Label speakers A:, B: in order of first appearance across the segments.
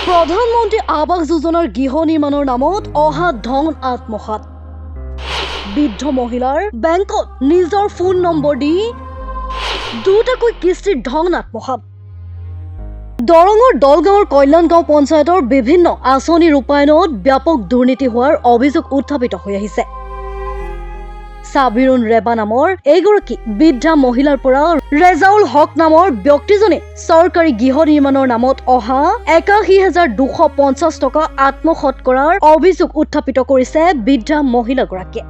A: প্ৰধানমন্ত্ৰী আৱাস যোজনাৰ গৃহ নিৰ্মাণৰ নামত অহা ধন আত্মসাৎ। বৃদ্ধ মহিলাৰ বেংকত নিজৰ ফোন নম্বৰ দি দুটাকৈ কিস্তিৰ ধন আত্মসাৎ। দৰঙৰ দলগাঁৱৰ কল্যাণগাঁও পঞ্চায়তৰ বিভিন্ন আঁচনি ৰূপায়ণত ব্যাপক দুৰ্নীতি হোৱাৰ অভিযোগ উত্থাপিত হৈ আহিছে। সাবিৰুন ৰেবা নামৰ এগৰাকী বৃদ্ধা মহিলাৰ পৰা ৰেজাউল হক নামৰ ব্যক্তিজনে চৰকাৰী গৃহ নিৰ্মাণৰ নামত অহা ৮১,২৫০ টকা আত্মসাৎ কৰাৰ অভিযোগ উত্থাপিত কৰিছে বৃদ্ধা মহিলাগৰাকীয়ে।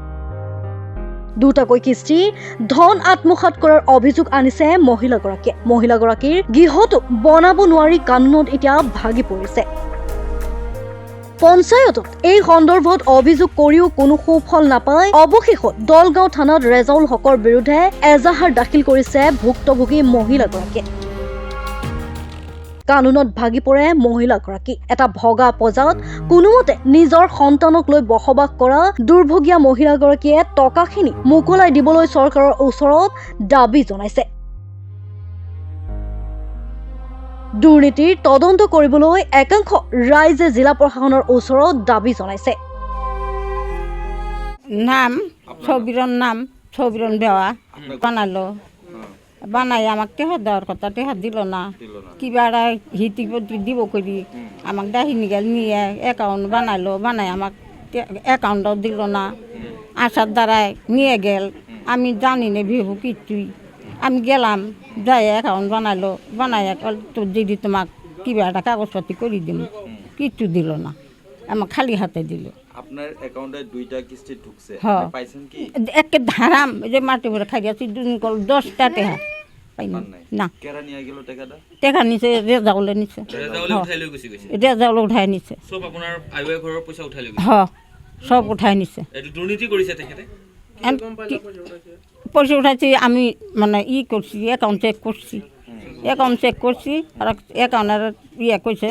A: দুটাকৈ কিস্তি ধন আত্মসাৎ কৰাৰ অভিযোগ আনিছে মহিলাগৰাকীয়ে। মহিলাগৰাকীৰ গৃহটো বনাব নোৱাৰি কানুনত এতিয়া ভাগি পৰিছে। পঞ্চায়তত এই সন্দৰ্ভত অভিযোগ কৰিও কোনো সুফল নাপায় অৱশেষত দলগাঁও থানাত ৰেজাউল হকৰ বিৰুদ্ধে এজাহাৰ দাখিল কৰিছে ভুক্তভোগী মহিলাগৰাকীয়ে। কানুনত ভাগি পৰে মহিলাগৰাকী। এটা ভগা পজাত কোনোমতে নিজৰ সন্তানক লৈ বসবাস কৰা দুৰ্ভগীয়া মহিলাগৰাকীয়ে টকাখিনি মোকলাই দিবলৈ চৰকাৰৰ ওচৰত দাবী জনাইছে। দুৰ্নীতিৰ তদন্ত কৰিবলৈ একাংশ ৰাইজে জিলা প্ৰশাসনৰ ওচৰত দাবী জনাইছে।
B: নাম ছবিরন বেওয়া বানালো বানাই আমাক টেহা দেওয়ার কথা টেহা দিল না কিবা হিতি দিব করি আমাক ডাহিনি গেল নিয়ে অ্যাকাউন্ট বানালো বানাই আমাক অ্যাকাউন্টও দিল না আসার দ্বারাই নিয়ে গেল আমি জানি না ভেবু কিছুই আমি গেলাম যাই অ্যাকাউন্ট বানালো বানাই তো দিদি তোমাক কিবা একটা কাগজপাতি করে দিম কিচ্ছু দিল না আমাক খালি হাতে দিল।
C: আপনার অ্যাকাউন্টে দুইটা কিস্তি ঢুকছে
B: হ্যাঁ
C: পাইছেন কি
B: একে ধারাম যে মাটি ভরে খাই গেছি দুদিন কল 10টা টাকা পাইনি না
C: কেরা নিয়ে গেল টাকাটা
B: টাকা নিছে রেজাউলে নিছে
D: রেজাউলে উঠাই লৈ গুছি গৈছে
B: রেজাউলে উঠাই নিছে
D: সব আপোনাৰ আইওয়ে ঘৰৰ পইচা উঠাই লৈ গৈছে
B: হ্যাঁ সব উঠাই নিছে
D: এটো দুৰ্নীতি কৰিছে তেখেতে
B: পয়সা উঠাইছি আমি মানে করছি অ্যাকাউন্ট চেক করছি আর অ্যাকাউন্টের কইছে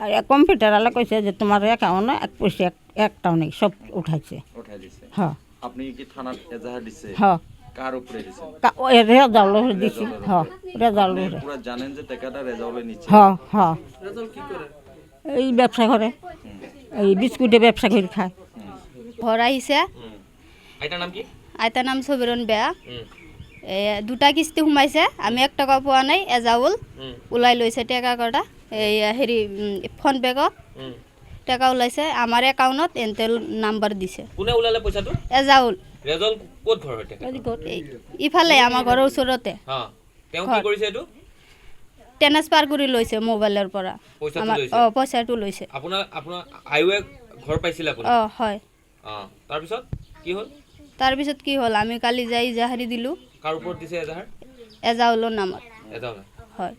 B: আর কম্পিউটার আলা কইছে যে তোমার অ্যাকাউন্টে পয়সা একটাও নেই সব উঠাইছে
C: উঠাই দিছে
B: হ্যাঁ
C: আপনি কি থানাত এজাহার দিছে
B: হ্যাঁ
C: কার উপরে দিছে
B: রেজাউলে দিছি হ্যাঁ রেজাউলে
C: পুরো জানেন যে টাকাটা রেজাউলে নিচ্ছে
B: হ্যাঁ হ্যাঁ রেজাউল কি করে এই ব্যবসা করে এই বিস্কুটের ব্যবসা করে খায়
E: ঘর আহিছে
D: আইতাৰ নাম কি
E: আইতাৰ নাম ছবিৰণ বেয়া দুটা কিস্তি সোমাইছে আমি 1 টকা পোৱা নাই এজাউল ওলাই লৈছে টাকা কটা এই হেৰি ফোন পেকত টাকা ওলাইছে আমাৰ একাউণ্টত এনটেল নাম্বাৰ দিছে
D: কোনে ওলালে পইচাটো
E: এজাউল
D: ৰেজাউল ক'ত ঘৰ হতে
E: ইফালে আমাৰ ঘৰৰ ওচৰতে
D: হ্যাঁ তেওঁ কি কৰিছে এটো
E: ট্ৰান্সফাৰ কৰি লৈছে মোবাইলৰ পৰা পইচাটো লৈছে
D: আপোনাৰ আইওয়ে ঘৰ পাইছিল আপুনি
E: হয়
D: তাৰপিছত কি হ'ল
E: আমি কালি যাই জাহাৰি দিলোঁ
D: কাৰ ওপৰত দিছে এজাহাৰ
E: এজাউলৰ নামত
D: এজাউল
E: হয়